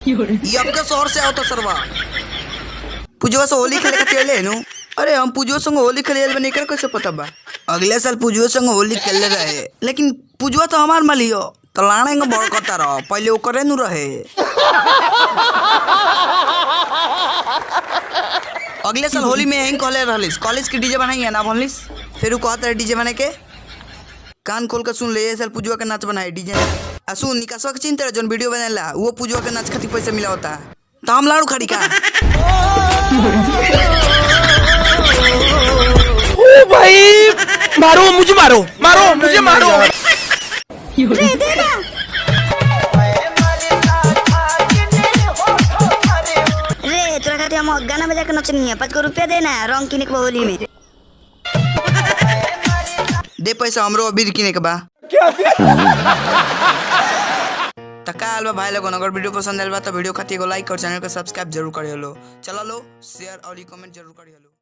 ये आपके शहर से आओ तो सरवा पूजवा से होली खेले खातिर ले नु। अरे हम पूजवा संग होली खेले बने कर कैसे पता बा? अगले साल पूजवा संग होली खेले रहे, लेकिन पूजवा तो हमार मालियो तो लाने को बड़ करता रहो, पहले ओकरे नु रहे। अगले साल होली में यहीं कॉलेज रहलिस, कॉलेज के डीजे बनाई है ना बोलिस, फिर वो कहता है डीजे बना के कान खोल कर सुन ले। ये साल पूजवा के नाच बनाए डीजे आ सुन निकासवा के चिंता जोन वीडियो बनेला वो पूजवा के नाच खातिर पैसा मिला होता तो हम लाड़ू खड़ी का। ओ भाई मारो मुझे, मारो मारो मुझे, मारो। रे तोरा खातिर हम गाना बजा के नचनी है, 5 रुपया देना रंग किने के होली में। दे पैसा हमरो अबीर किने के बा। तकाल बा भाई लोगन, अगर वीडियो पसंद आइल बा तो वीडियो खातिर एगो लाइक और चैनल को सब्सक्राइब जरूर करियो लो। चलो लो शेयर और कमेंट जरूर करियो लो।